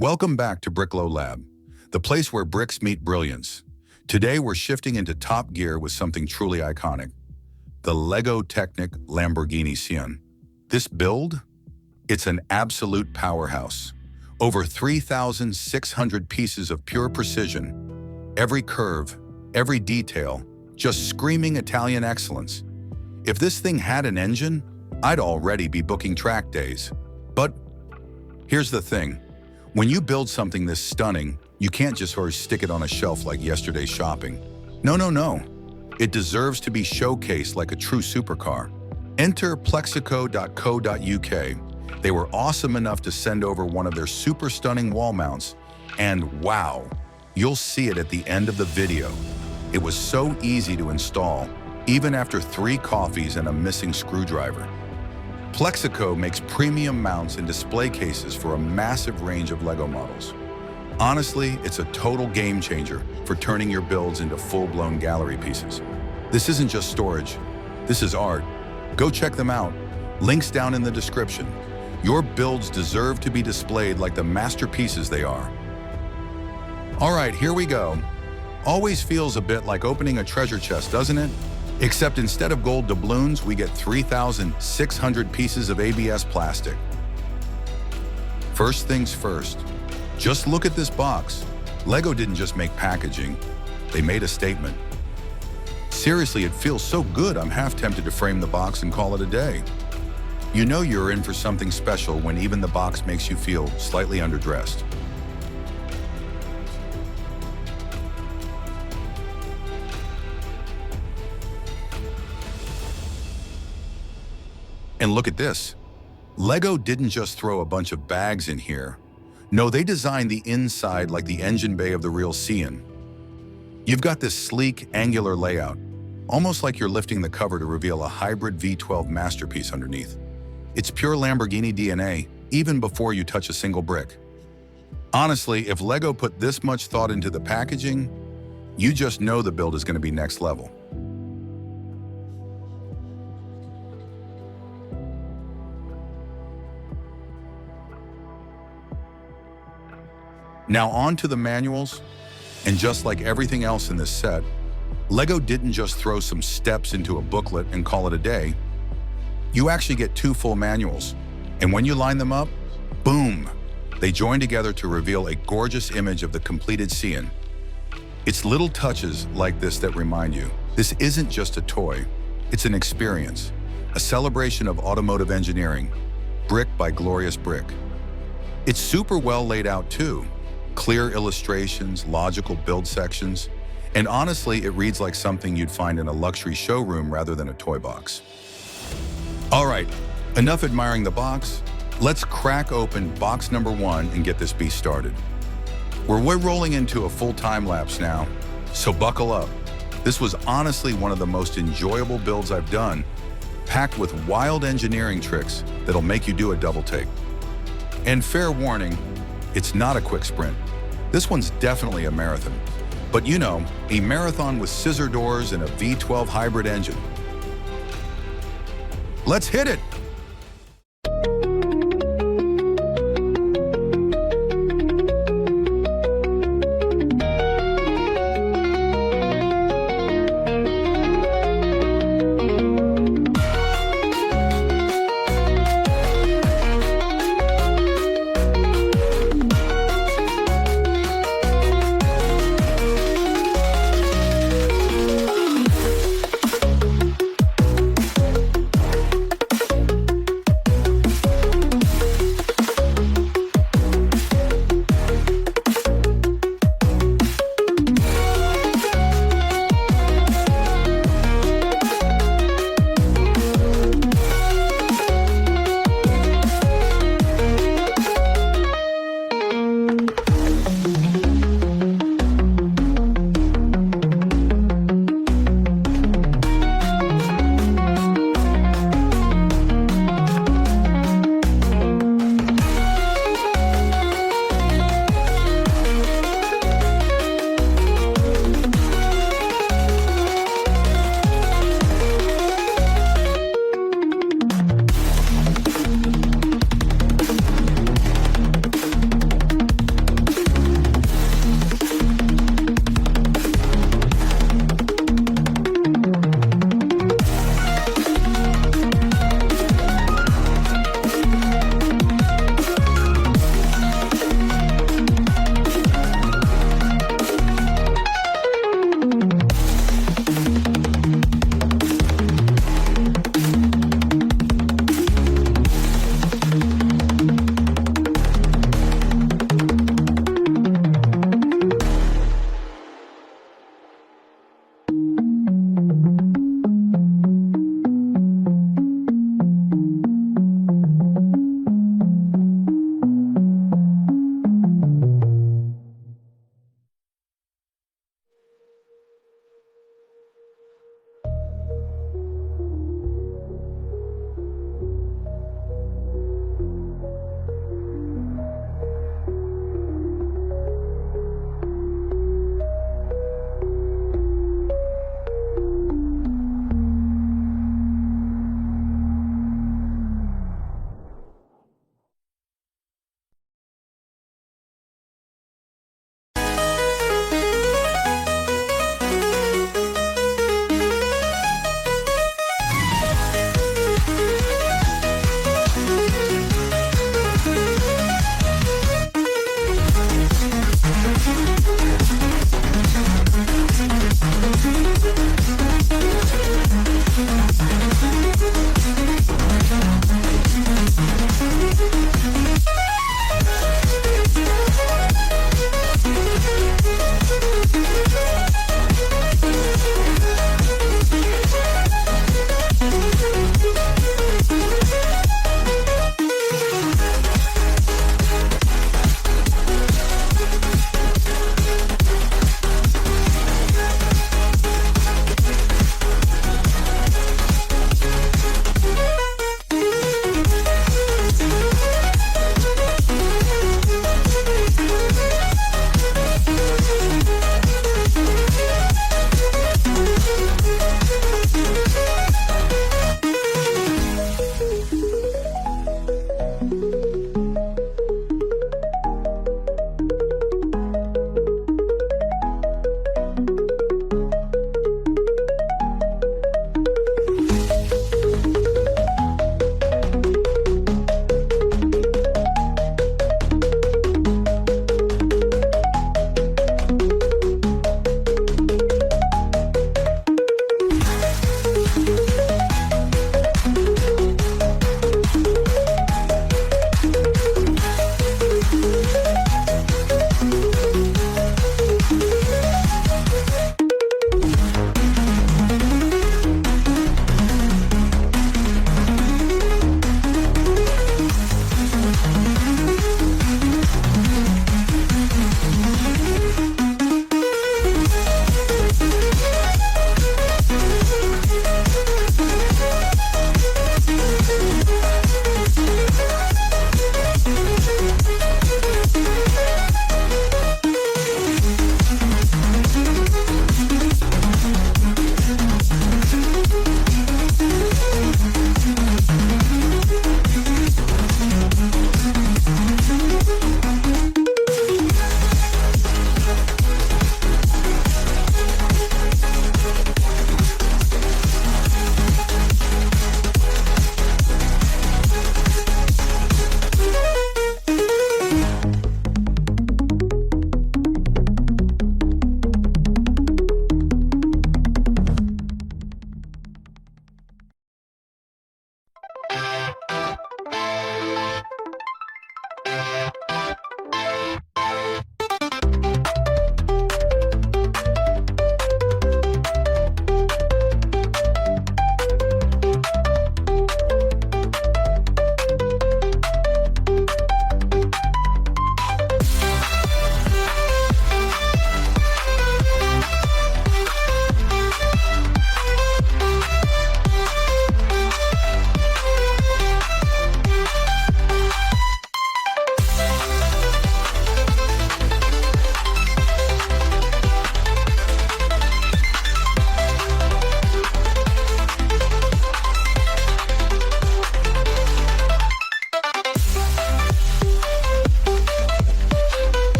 Welcome back to BrickGlow Lab, the place where bricks meet brilliance. Today we're shifting into top gear with something truly iconic, the LEGO Technic Lamborghini Sián. This build? It's an absolute powerhouse. Over 3,600 pieces of pure precision. Every curve, every detail, just screaming Italian excellence. If this thing had an engine, I'd already be booking track days. But here's the thing. When you build something this stunning, you can't just stick it on a shelf like yesterday's shopping. No. It deserves to be showcased like a true supercar. Enter Plexico.co.uk. They were awesome enough to send over one of their super stunning wall mounts, and wow, you'll see it at the end of the video. It was so easy to install, even after 3 coffees and a missing screwdriver. Plexico makes premium mounts and display cases for a massive range of LEGO models. Honestly, it's a total game changer for turning your builds into full-blown gallery pieces. This isn't just storage, this is art. Go check them out. Links down in the description. Your builds deserve to be displayed like the masterpieces they are. All right, here we go. Always feels a bit like opening a treasure chest, doesn't it? Except instead of gold doubloons, we get 3,600 pieces of ABS plastic. First things first, just look at this box. LEGO didn't just make packaging, they made a statement. Seriously, it feels so good I'm half tempted to frame the box and call it a day. You know you're in for something special when even the box makes you feel slightly underdressed. And look at this. LEGO didn't just throw a bunch of bags in here. No, they designed the inside like the engine bay of the real Sián. You've got this sleek, angular layout, almost like you're lifting the cover to reveal a hybrid V12 masterpiece underneath. It's pure Lamborghini DNA, even before you touch a single brick. Honestly, if LEGO put this much thought into the packaging, you just know the build is going to be next level. Now on to the manuals, and just like everything else in this set, LEGO didn't just throw some steps into a booklet and call it a day. You actually get 2 full manuals, and when you line them up, boom, they join together to reveal a gorgeous image of the completed Sián. It's little touches like this that remind you, this isn't just a toy, it's an experience, a celebration of automotive engineering, brick by glorious brick. It's super well laid out too. Clear illustrations, logical build sections, and honestly, it reads like something you'd find in a luxury showroom rather than a toy box. All right, enough admiring the box. Let's crack open box number 1 and get this beast started. We're rolling into a full time lapse now, so buckle up. This was honestly one of the most enjoyable builds I've done, packed with wild engineering tricks that'll make you do a double take. And fair warning, it's not a quick sprint. This one's definitely a marathon. But you know, a marathon with scissor doors and a V12 hybrid engine. Let's hit it!